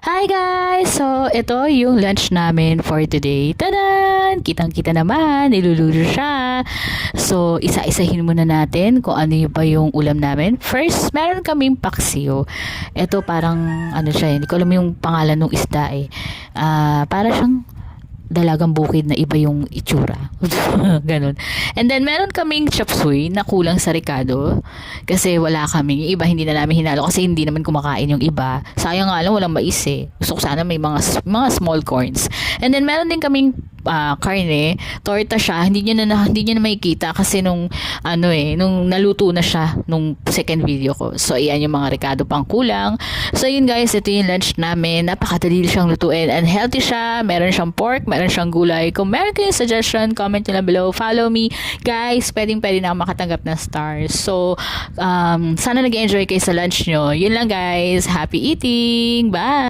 Hi guys! So, ito yung lunch namin for today. Tadan! Kitang-kita naman, niluluto siya. So, isa-isahin muna natin kung ano ba yung ulam namin. First, meron kaming paksiw. Ito parang, ano siya, hindi ko alam yung pangalan ng isda eh. Para siyang dalagang bukid na iba yung itsura. Ganun. And then, meron kaming chop suey na kulang sa ricado. Kasi wala kaming. Yung iba, hindi na namin hinalo. Kasi hindi naman kumakain yung iba. Sayang nga lang, walang mais eh. Gusto ko sana may mga small corns. And then, meron din kaming karne. Torta siya. Hindi nyo na makikita. Kasi nung naluto na siya nung second video ko. So, ayan yung mga ricado pang kulang. So, yun guys, ito yung lunch namin. Napakadali siyang lutuin and healthy siya. Meron siyang pork, meron siyang gulay. Kung meron kayong suggestion, comment nyo lang below. Follow me. Guys, pwede na ako makatanggap ng stars. So, sana nag-enjoy kayo sa lunch nyo. Yun lang guys. Happy eating! Bye!